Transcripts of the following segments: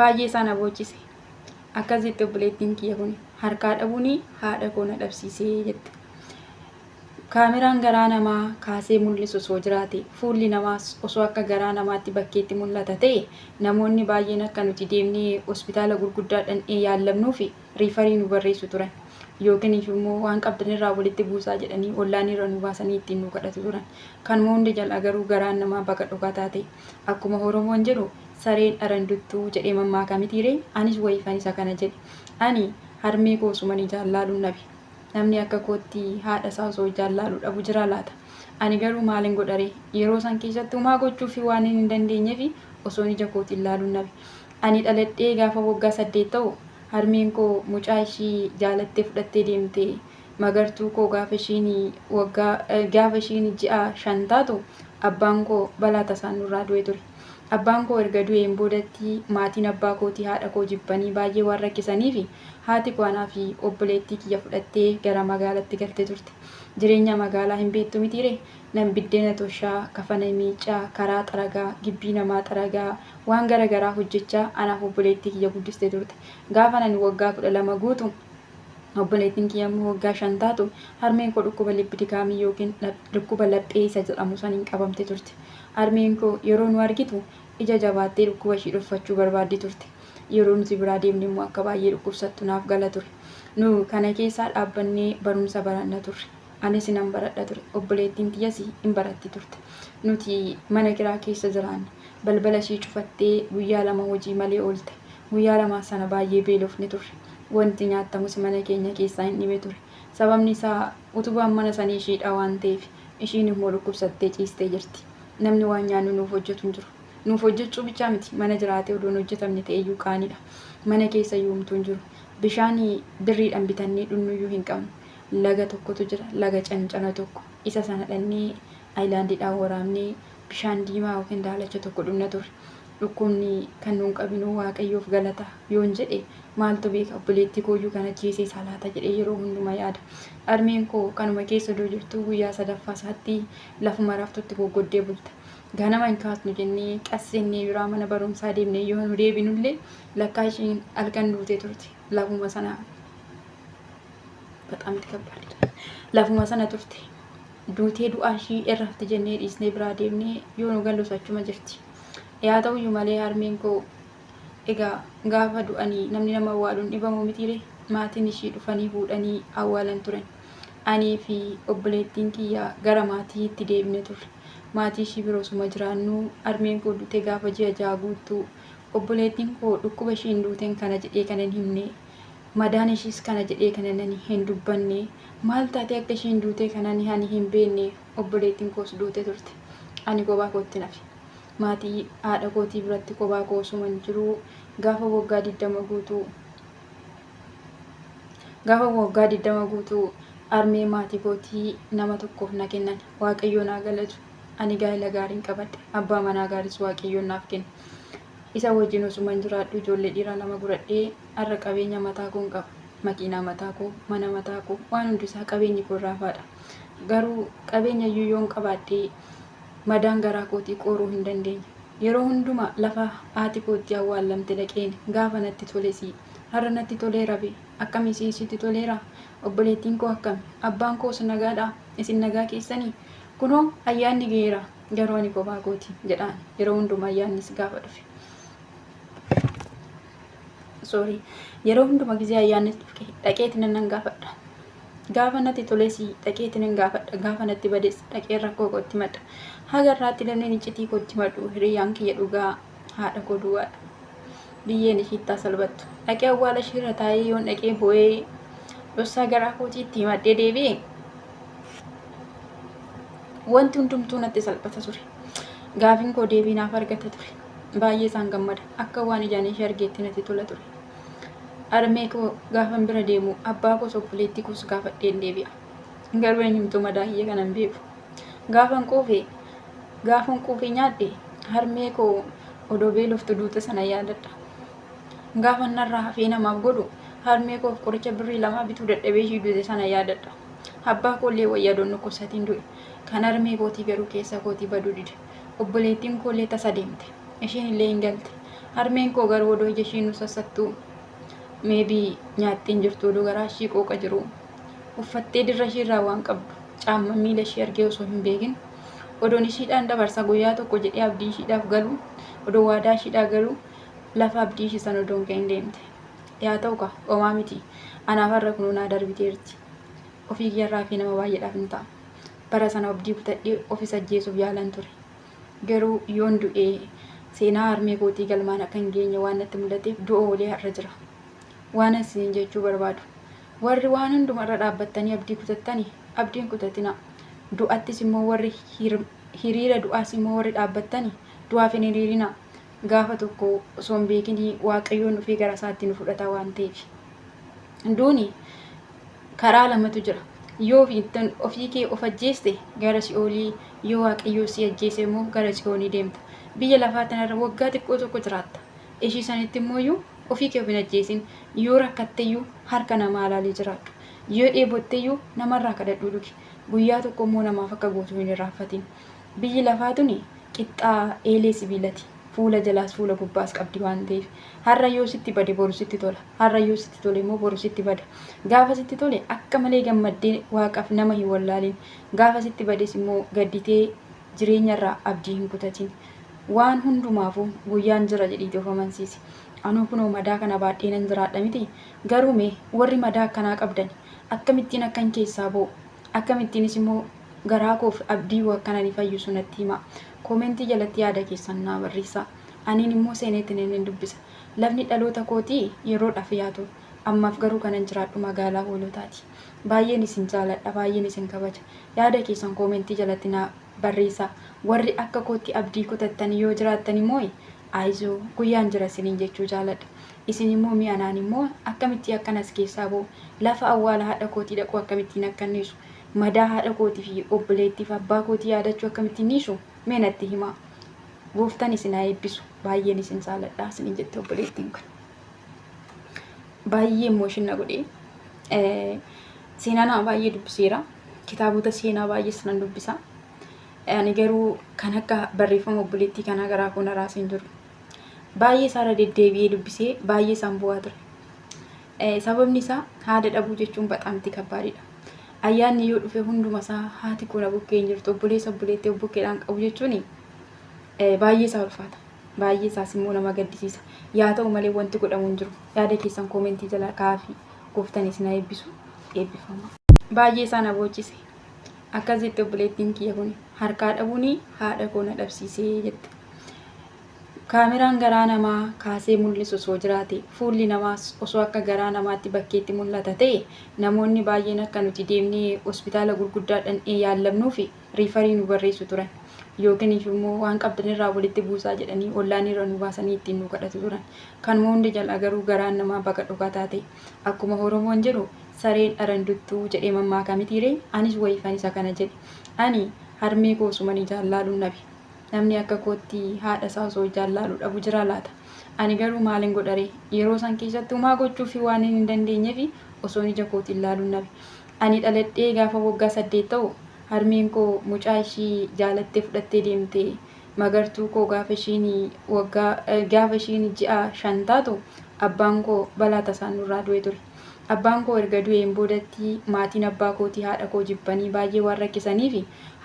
baay'ee sana bochise. Akkasitti obboleettiin kiyya kun harkaa dhabuuni haadha koo na dhabsiisee jette. Kaameraan garaa namaa kaasee mul'isu osoo jiraate fuulli namaas osoo akka garaa namaatti bakkeetti mul'ata ta'e namoonni baay'een akka nuti deemnee hospitaala gurguddaa dhaqnee yaallamnuu fi riifarii nu barreessu turan. Yookiin immoo waan qabdanirraa walitti buusaa jedhanii ollaan irra nu baasanii ittiin nu kadhatu turan. Kanuma hundi jalaa garuu garaan namaa baqa dhokataa ta'e. Akkuma Oromoon jedhu sareen aranduttuu jedhee mammaaka mitiiree anis wayifan isa kana jedhe. Ani harmee koo sumanii jaallaaluun nabe. Namni akka kootti haadha isaa osoo jaallaalu dhabu jira laata. Ani garuu maalin godhare yeroo san keessatti homaa gochuuf waan hin dandeenyeef osoo ija kootiin ilaaluun nabe. Ani dhaladhee gaafa waggaa 8 ta'u harmeen koo mucaa ishii jaalattee fudhattee deemte magartuu koo gaafa ishiin ji'a 5 taatu abbaan koo balaa tasaan nurraa du'e ture. Abbaan koo erga du'een boodatti maatiin abbaa kootii haadha koo jibbanii baay'ee waan rakkisaniif haati koo anaa fi obboleettii kiyya fudhattee gara magaalaatti galte turte. Jireenya magaalaa hin beektu mitiiree nam biddeena toshaa kafana miicaa karaa xaragaa gibbii namaa xaragaa waan garagaraa hojjechaa anaaf obboleettii kiyya guddiste turte. Gaafa ani waggaa 12 guutu obboleettiin kiyya immoo waggaa 5 taatu harmeen koo dhukkuba lipiidikaamii yookiin dhukkuba laphee isa jedhamu saniin qabamte turte. Harmeen koo yeroo nu argitu ija jabaattee dhukkuba ishii dhuffachuu barbaaddi turte. Yeroo nuti biraa deemne immoo akka baay'ee dhukkubsattu naaf gala ture. Nu kana keessaa dhaabbannee barumsa baranna turre. Anis nan baradha ture. Obboleettiin tiyyas hin baratti turte. Nuti mana kiraa keessa jiraanne. Balbala ishii cufattee guyyaa 2 hojii malee oolte. Guyyaa 2 sana baay'ee beelofne turre. Wanti nyaatamus mana keenya keessaa hin dhibne ture. Sababni isaa utubaan mana sanii ishiidha waan ta'eef ishiin immoo dhukkubsattee ciistee jirti. Namni waan nyaannu nuuf hojjetu hin jiru. Nuuf hojjechuu bichaa miti mana jiraatee odoon hojjetamne ta'e iyyuu qaanidha. Mana keessa yoomtuu hin jiru. Bishaan birriidhaan bitannee dhugnuyyuu hin qabnu. Laga tokkotu jira. Laga cancana tokko. Isa sana dhannee aayilaandiidhaan waraabnee bishaan diimaa yookiin daalacha tokko dhugna turre. Dhukkubni kan nuun qabnu waaqayyoof galata yoon jedhe maaltu beeka obboleettii kooyyuu kana ajjeesee salaata jedhee yeroo hundumaa yaada. Harmeen koo kanuma keessa doo jirtu guyyaa 3ffaa isaatti lafuma raftutti goggoddee bulta. Ganama hin kaasnu jennee qassennee biraa mana barumsaa deemnee yoo nu deebinullee lakkaa ishiin halkan duutee turte. Lafuma sana በጣም ተከባድ lafuma sana turte. Duutee du'aa ishii irrafte jennee dhiisnee biraa deemnee yoo nu gallusachuma jirti. Yaa ta'uyyuu malee harmeen koo egaa gaafa du'anii namni nama awwaaluun dhibamu mitiire maatiin ishii dhufanii fuudhanii awwaalan turan. Anii fi obboleettiin kiyya gara maatiitti deebine turre. Maatii ishii biroo suma jiraannu harmeen koo duutee gaafa ji'a 6 guuttu obboleettiin koo dhukkuba ishiin duuteen kana jedhee kana hin himne. Madaan ishiis kana jedhee kana hin dubbanne. Maal taatee akka ishiin duutee kana ani hin beekne obboleettiin koos duute turte. Ani kophaa kootti nafe. Maatii haadha kootii biratti kophaa koo osuma hin jiru gaafa waggaa 20 guutuu harmee maatii kootii nama tokkoof na kennan. Waaqayyo naa galatu. Ani gaa'ela gaariin qabadhe. Abbaa manaa gaariis waaqayyoon naaf kenne. Isa wajjin osuma hin jiraadhu ijoollee dhiiraa 2 godhadhee har'a qabeenya mataa koo qaba. Makiinaa mataa koo, mana mataa koo, waan hundi isaa qabeenyi koo irraa faadha. Garuu qabeenya iyyuu yoon qabaadhee madaan garaa kootii qoruu hin dandeenye. Yeroo hundumaa lafa haati kootii awwaalamte dhaqeen gaafa natti tolesi har'a natti toleera be akkamii sitti toleera obboleettiin koo akkami abbaan koos nagaadha isin nagaa keessanii kunoo ayyaanni geera garuu ani kophaa kootii jedhaan yeroo hundumaa ayyaannis gaafa dhufe. Yeroo hundumaa gisee ayyaannis dhufe dhaqeetti nan gaafadha. Gaafa natti tolesi dhaqeetti nan gaafadha. Gaafa natti bades dhaqee rakkoo kootti madda. Hagarraatti lameen iccitii kootti maddu hiriyyaan kiyya dhugaa haadha koo duwwaadha. Biyyeen ishiittaa salphattu. Dhaqee awwaala ishiirra taa'ee yoon dhaqee boo'ee dhossaa garaa kootiitti maddee deebi'e wanti hundumtuu natti salphata ture. Gaafiin koo deebii naaf argata ture. Baay'ee isaan gammada. Akka waan ijaan ishee argeetti natti tola ture. Harmee koo gaafan bira deemu abbaa koos obboleettii koos gaafadheen deebi'a. Garuu eenyumtuu madaayyee kanan beeku. Gaafan quufee nyaadhe harmee koo odoo beeloftu duute sana yaadadha. Gaafan narraa hafee namaaf godhu harmee koof qoricha birrii 2 bituu dadhabee ishii duute sana yaadadha. Abbaa koollee wayyaa doon dhukkubsatiin du'e. Kan harmee kootii garuu keessa kootii baduu dide. Obboleettiin koollee tasa deemte. Isheen illee hin galte. Harmeen koo garuu odoo ija ishee nu sassattuu meebii nyaattiin jirtu oduu garaa ishee qooqa jiru. Uffattee dirra isheerraa waan qabdu caamma miila ishee argee osoo hin beekin odoon ishiidhaan dabarsa guyyaa tokko jedhee abdii ishiidhaaf galu odoo waadaa ishiidhaa galu lafa abdii ishii san odoon ka'in deemte. Yaa ta'u ka homaa miti anaaf har'a kunuu naa darbiteerti. Ofii kiyyarraa fi nama baay'eedhaaf hin ta'a. Bara sana abdii kutadhee ofis ajjeesuuf yaalan ture. Garuu yoon du'ee seenaa harmee kootii galmaan akka hin geenye waan natti mul'ateef du'a olee har'a jira. Waan isin jechuu barbaadu. Warri waan hundumarra dhaabbattanii abdii kutattanii abdiin kutatina. Du'attis immoo warri hiriira du'aas immoo warri dhaabbattanii du'aaf hin hiriirina. Gaafa tokko osoo hin beekinii waaqayyoon dhufee gara isaatti nu fudhata waan ta'eef. Duuni karaa lamatu jira. Yoo ofii kee of ajjeeste gara si'oolii, yoo waaqayyoo si ajjeese immoo gara si'oolii deemta. Biyya lafaa tanarra waggaa xiqqoo tokko jiraatta. Ishii sanitti immoo ofii kee of hin ajjeesin. Yoo rakkatteyyuu harka namaa ilaalee jiraadhu. Yoo dheebotteyyuu namarraa kadhadhuu dhugi. Guyyaa tokko immoo namaaf akka gootu hin irraanfatin. Biyyi lafaa tuni qixxaa eelee sibiilati. Fuula jalaas fuula gubbaas qabdi waan ta'eef har'a yoo sitti bade boru sitti tola. Har'a yoo sitti tole immoo boru sitti bada. Gaafa sitti tole akka malee gammaddee waaqaaf nama hin wallaalin. Gaafa sitti bades immoo gadditee jireenyarraa abdii hin kutatin. Waan hundumaafuu guyyaan jira jedhiitii of amansiisi. Anuu kunoo madaa kana baadhee nan jiraadha miti. Garuu mee warri madaa akkanaa qabdan akkamittiin akkan keessaa ba'u akkamittiinis immoo garaa koof abdii akkana ni fayyisu natti hima. Koomentii jalatti yaada keessan naa barreessaa. Aniin immoo seeneetti nan dubbisa. Lafni dhaloota kootii yeroodhaaf yaatu. Ammaaf garuu kanan jiraadhu magaalaa Hoolotaati. Baay'een isin jaaladha, baay'een isin kabaja. Yaada keessan koomentii jalatti naa barreessaa. Warri akka kootti abdii kutattan yoo jiraattan immoo aayizoo guyyaan jira isiniin jechuu jaaladha. Isin immoo mi'anaan immoo akkamitti akkanas keessaa ba'u lafa awwaala haadha kootii dhaqu akkamittiin akkanniisu madaa haadha kootii fi obboleettiif abbaa kootii yaadachuu akkamittiin niisu mee natti himaa. Gooftaan isin haa eebbisu. Baay'een isin jaaladha isiniin jette obboleettiin kun. Baay'ee imooshina na godhee seenaa nama baay'ee dubbiseera. Kitaabota seenaa baay'ees nan dubbisa. Ani garuu kan akka barreeffama obboleettii kanaa garaa koo na raasee hin jiru. Baay'ee isaarra deddeebi'ee dubbisee baay'ee isaan bu'aa ture. Sababni isaa haadha dhabuu jechuun bataamti kabbaadidha. Ayyaanni yoo dhufe hunduma isaa haati kun bukkee hin jirtu obboleessa obboleettii bukkeedhaan qabu jechuun baay'ee isaa ulfaata. Baay'ee isaas immoo nama gaddisiisa. Yaa ta'u malee wanti godhamu hin jiru. Yaada keessan koomentii jala kaa'aa. Gooftaan isin haa eebbisu. Eebbifama. Baay'ee isaa na bochise. Akkas jette obboleettiin kiyya kun harkaa dhabuun haadha koo na dhabsiisee jette. Kaameraan garaa namaa kaasee mul'isu osoo jiraate fuulli namaas osoo akka garaa namaatti bakkeetti mul'ata ta'e namoonni baay'een akka nuti deemnee hospitaala gurguddaa dhaqnee yaallamnuu fi riifarii nu barreessu turan. Yookiin immoo waan qabdanirraa walitti buusaa jedhanii ollaan irra nu baasanii ittiin nu kadhatu turan. Kanuma hundi jala garuu garaan namaa baqa dhokataa ta'e akkuma Oromoon jedhu sareen aranduttuu jedhee mammaaka mitiiree anis wayifan isa kana jedhe. Ani harmee koo sumanii jaallaaluun nabi. Namni akka kootti haadha isaa osoo jaallaalu dhabu jira laata. Ani garuu maalin godhare yeroo san keessatti homaa gochuuf waan hin dandeenyeef osoo ija kootiin ilaaluun nabi. Ani dhaladhee gaafa waggaa 8 ta'u harmeen koo mucaa ishii jaalattee fudhattee deemte magartuu koo gaafa ishiin ji'a 5 taatu abbaan koo balaa tasaan nurraa du'e ture. Abbaan koo erga du'een boodatti maatiin abbaa kootii haadha koo jibbanii baay'ee waan rakkisaniif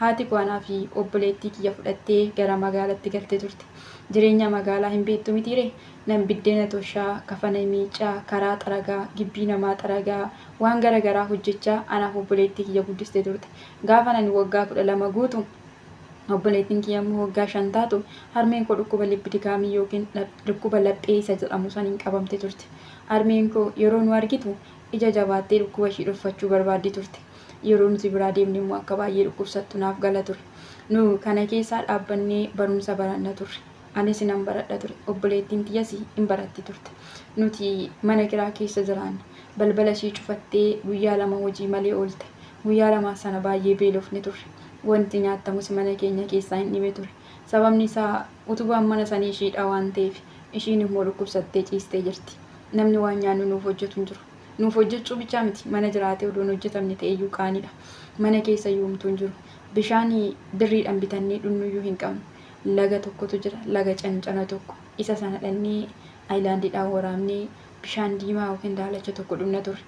haati koo anaa fi obboleettii kiyya fudhattee gara magaalaatti galte turte. Jireenya magaalaa hin beektu mitiiree nan biddeena toshaa, kafana miicaa, karaa xaragaa, gibbii namaa xaragaa waan garaagaraa hojjechaa anaaf obboleettii kiyya guddistee turte. Gaafa ani waggaa 12 guutu obboleettiin kiyya immoo waggaa 5 taatu harmeen koo dhukkuba lipidigaamii yookiin dhukkuba laphee isa jedhamu saniin qabamte turte. Harmeen koo yeroo nu argitu ija jabaattee dhukkuba ishii dhuunfachuu barbaaddi turte. Yeroo nuti biraa deemne immoo akka baay'ee dhukkubsattu naaf gala ture. Nu kana keessaa dhaabbannee barumsa baranna turre. Anis nan baradha ture. Obboleettiin tiyyas hin baratti turte. Nuti mana kiraa keessa jiraanne. Balbala ishii cufattee guyyaa 2 hojii malee oolte. Guyyaa 2 sana baay'ee beelofne turre. Wanti nyaatamus mana keenya keessaa hin dhibe ture. Sababni isaa utubaan mana sanii ishiidha waan ta'eef ishiin immoo dhukkubsattee ciistee jirti. Namni waan nyaannu nuuf hojjetu hin jiru. Nuuf hojjechuu bicha miti mana jiraatee odoon hojjetamne ta'eyyuu qaanidha. Mana keessa yoomtuu hin jiru. Bishaan birriidhaan bitannee dhugnuyyuu hin qabnu. laga tokkotu jira, laga cancana tokko. Isa sana dhannee aayilaandiidhaan waraabnee bishaan diimaa yookiin daalacha tokko dhugna turre.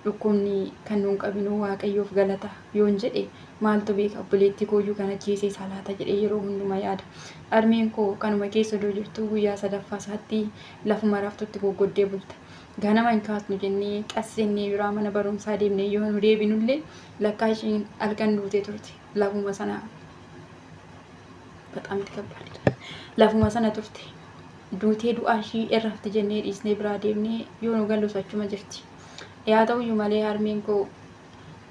Dhukkubni kan nuun qabnu Waaqayyoof galata yoon jedhe maaltu beeka obboleettii kooyyuu kan ajjeesee isaa laata jedhee yeroo hundumaa yaada. Harmeen koo kanuma keessa doo jirtu guyyaa sadaffaa isaatti lafuma raftutti goggoddee bulta. Ganama hin kaasnu jennee qassennee biraa mana barumsaa deemnee yoo nu deebinullee lakkaa isheen halkan duutee turte. Lafuma sana በጣም ትከብዳለች. Lafuma sana turte. Duutee du'aa ishii irrafte jennee dhiisnee biraa deemnee yoo nu gallu achuma jirti. Yaa ta'uyyuu malee harmeen koo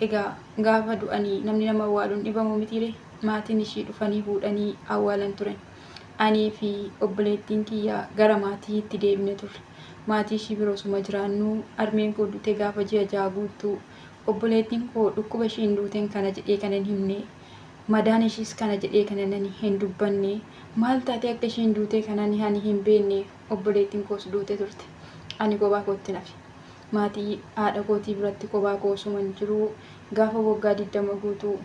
egaa gaafa du'anii namni nama awwaaluun dhibamu mitiire maatiin ishii dhufanii fuudhanii awwaalan turan. Anii fi obboleettiin kiyya gara maatiitti deebine turre. Maatii ishii biroosuma jiraannu harmeen koo duutee gaafa ji'a ja'a guuttu obboleettiin koo dhukkuba ishiin duuteen kana jedhee kana hin himne. Madaan ishiis kana jedhee kana hin dubbanne. Maal taatee akka ishiin duutee kana ani hin beekne obboleettiin koos duute turte. Ani kophaa kootti nafe. Maatii haadha kootii biratti kophaa koosuma hin jiru. Gaafa waggaa 20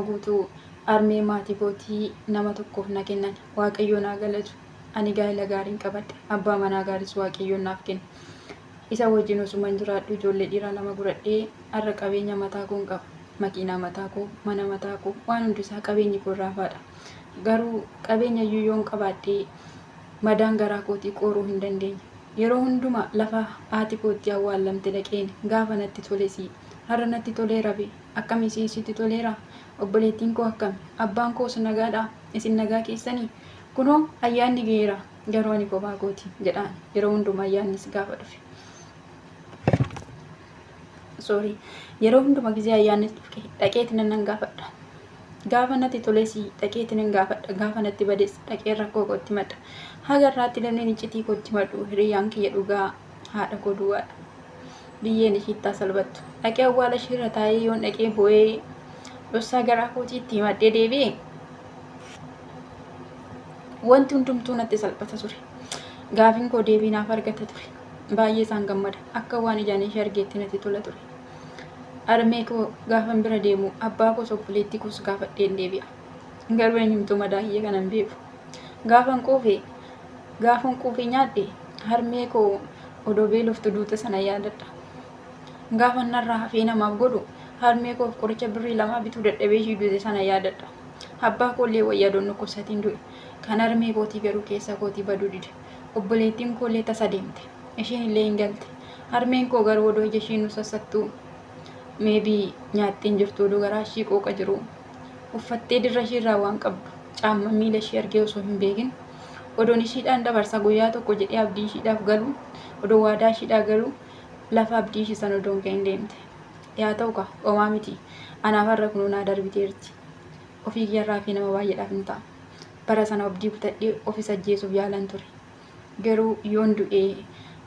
guutuu harmee maatii kootii nama tokkoof na kennan. Waaqayyo naa galatu. Ani gaa'ela gaariin qabadhe. Abbaa manaa gaaris Waaqayyoon naaf kenne. Isa wajjin osuma hin jiraadhu ijoollee dhiiraa 2 godhadhee har'a qabeenya mataa koo qaba. Makiinaa mataa koo, mana mataa koo, waan hundi isaa qabeenyi koo irraa faadha. Garuu qabeenya iyyuu yoon qabaadhee madaan garaa kootii qoruu hin dandeenye. Yeroo hundumaa lafa haati kootti awwaalamte dhaqeen gaafa natti tolesi. Har'a natti toleera be. Akkami sitti toleera? Obboleettiin koo akkami? Abbaan koos nagaadha. Isin nagaa keessanii? Kunoo ayyaanni geera. Garuu ani kophaa kooti jedhaan yeroo hundumaa ayyaannis gaafa dhufe. Yeroo hundumaa gisee ayyaannis dhufe dhaqeetti nan gaafadha. Gaafa natti tolesi dhaqeetti nan gaafadha. Gaafa natti bades dhaqee rakkoo kootti madda. Hagarraatti lamni iccitii kootti maddu hiriyyaan kiyya dhugaa haadha koo duwwaadha. Biyyeen ishiittaa salphattu. Dhaqee awwaala ishiirra taa'ee yoon dhaqee boo'ee dhossaa garaa kootiitti maddee deebi'e wanti hundumtuu natti salphata ture. Gaafiin koo deebii naaf argata ture. Baay'ee isaan gammada. Akka waan ijaan ishee argeetti natti tola ture. Harmee koo gaafan bira deemu abbaa koos obboleettii koos gaafadheen deebi'a. Garuu eenyumtuu madaayyee kanan beeku. Gaafan quufee nyaadhe harmee koo odoo beeloftu duute sana yaadadha. Gaafan narraa hafee namaaf godhu harmee koof qoricha birrii 2 bituu dadhabee ishii duute sana yaadadha. Abbaa koollee wayyaa doon dhukkubsatiin du'e. Kan harmee kootii garuu keessa kootii baduu dide. Obboleettiin koollee tasa deemte. Isheen illee hin galte. Harmeen koo garuu odoo ija isheen nu sassattuu meebii nyaattiin jirtu odoo garaa ishii qooqa jiru. Uffattee dirra ishiirraa waan qabdu caamma miila ishii argee osoo hin beekin odoon ishiidhaan dabarsa guyyaa tokko jedhee abdii ishiidhaaf galu odoo waadaa ishiidhaa galu lafa abdii ishii sana odoon kan hin deemte. Yaa ta'u ka homaa miti anaaf har'a kunuu naa darbiteerti. Ofii kiyyarraa fi nama baay'eedhaaf hin ta'a. Bara sana abdii kutadhee ofis ajjeesuuf yaalan ture. Garuu yoon du'ee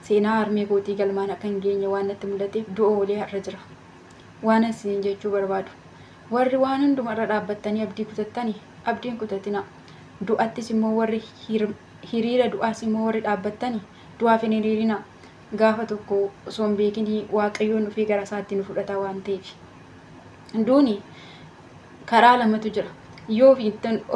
seenaa harmee kootii galmaan akka hin geenye waan natti mul'ateef du'a oolee har'a jira. Waan asiin jechuu barbaadu. Warri waan hundumarra dhaabbattanii abdii kutattanii abdiin kutatina. Du'attis immoo warri hiriira du'aas immoo warri dhaabbattanii du'aaf hin hiriirina. Gaafa tokko osoo hin beekinii Waaqayyoon dhufee gara isaatti nu fudhata waan ta'eef. Duuni karaa lamatu jira. Yoo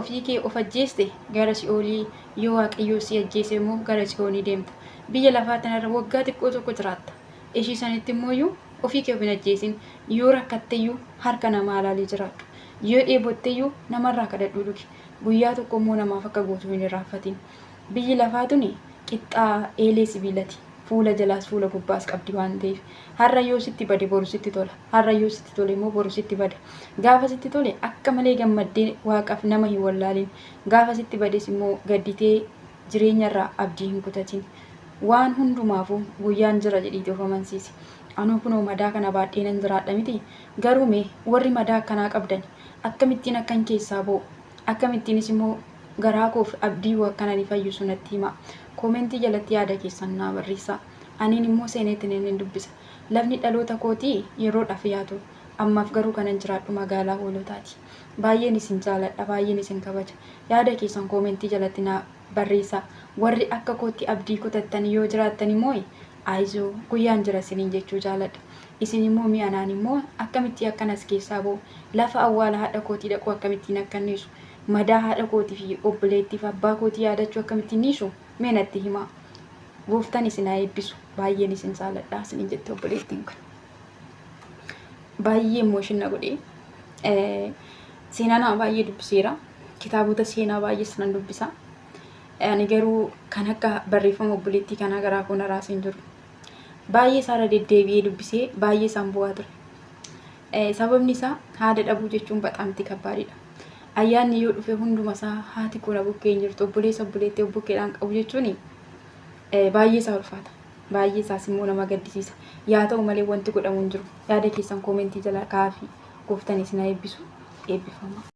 ofii kee of ajjeeste gara si'oolii yoo Waaqayyoo si ajjeese immoo gara si'oolii deemta. Biyya lafaa tanarra waggaa xiqqoo tokko jiraatta. Ishii sanitti immoo ofii kee of hin ajjeesin. Yoo rakkatteyyuu harka namaa ilaalee jiraadhu. Yoo dheebotteyyuu namarraa kadhadhuu dhugi. Guyyaa tokko immoo namaaf akka gootu hin irraanfatin. Biyyi lafaa tuni qixxaa eelee sibiilati. Fuula jalaas fuula gubbaas qabdi waan ta'eef har'a yoo sitti bade boru sitti tola. Har'a yoo sitti tole immoo boru sitti bada. Gaafa sitti tole akka malee gammaddee waaqaaf nama hin wallaalin. Gaafa sitti bades immoo gadditee jireenyarraa abdii hin kutatin. Waan hundumaafuu guyyaan jira jedhiitii of amansiisi. Anuu kunoo madaa kana baadhee nan jiraadha miti. Garuu mee warri madaa akkanaa qabdan akkamittiin akkan keessaa ba'u akkamittiinis immoo garaa koof abdii akkananii fayyisu natti hima. Koomentii jalatti yaada keessan naa barreessaa. Aniin immoo seeneetti nan dubbisa. Lafni dhaloota kootii yeroodhaaf yaatu. Ammaaf garuu kanan jiraadhu magaalaa Hoolotaati. Baay'een isin jaaladha, baay'een isin kabaja. Yaada keessan koomentii jalatti naa barreessaa. Warri akka kootti abdii kutattan yoo jiraattan immoo aayizoo guyyaan jira isiniin jechuu jaaladha. Isin immoo mi'anaan immoo akkamitti akkanas keessaa ba'u lafa awwaala haadha kootii dhaquu akkamittiin akkanniisu madaa haadha kootii fi obboleettii fi abbaa kootii yaadachuu akkamittiin niisu mee natti himaa. Gooftaan isin haa eebbisu. Baay'een isin jaalladha isin jette obboleettiin kun. Baay'ee emooshin na godhee seenaa nama baay'ee dubbiseera. Kitaabota seenaa baay'ees nan dubbisa. Ani garuu kan akka barreeffama obboleettii kanaa garaa koo na raasee hin jiru. Baay'ee isaarra deddeebi'ee dubbisee baay'ee isaan bu'aa ture. Sababni isaa haadha dhabuu jechuun bataamti kabbaadidha. Ayyaanni yoo dhufe hunduma isaa haati kun bukkee hin jirtu obboleessa obboleettii bukkeedhaan qabu jechuun baay'ee isaa ulfaata. Baay'ee isaas immoo nama gaddisiisa. Yaa ta'u malee wanti godhamu hin jiru. Yaada keessan koomentii jala kaa'aa. Gooftaan isin haa eebbisu. Eebbifama.